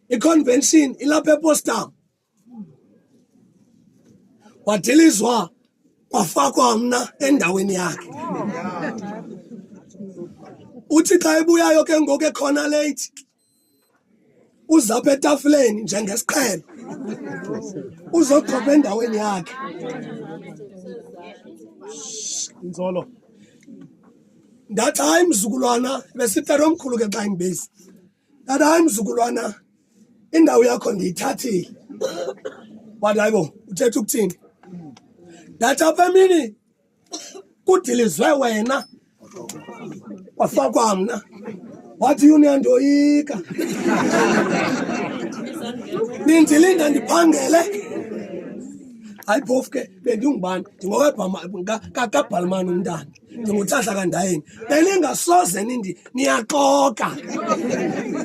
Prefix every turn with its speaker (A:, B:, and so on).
A: iconvention ilapha ePostama wadilizwa kwafakwa mna endaweni yakhe. Uthi xa ebuyayo ke ngoku ekhona late uzapha etafuleni njengesiqhelo uzogqobha endaweni yakhe. Nzolo ndathi hayi mzukulwana, besitero omkhulu ke xa ingibezi, ndathi hayi mzukulwana, indawo yakho ndiyithathile. Wathi hayibo uthetha ukuthini? Ndathi apha emini kudilizwe wena kwafakwa mna. Wathi uniyandoyika, nindilinda ndiphangele. Hayi phofu ke bendingubani, ndingokabhalmani umntana, ndinguThahla kaNdayeni, beningasoze niyaqoka.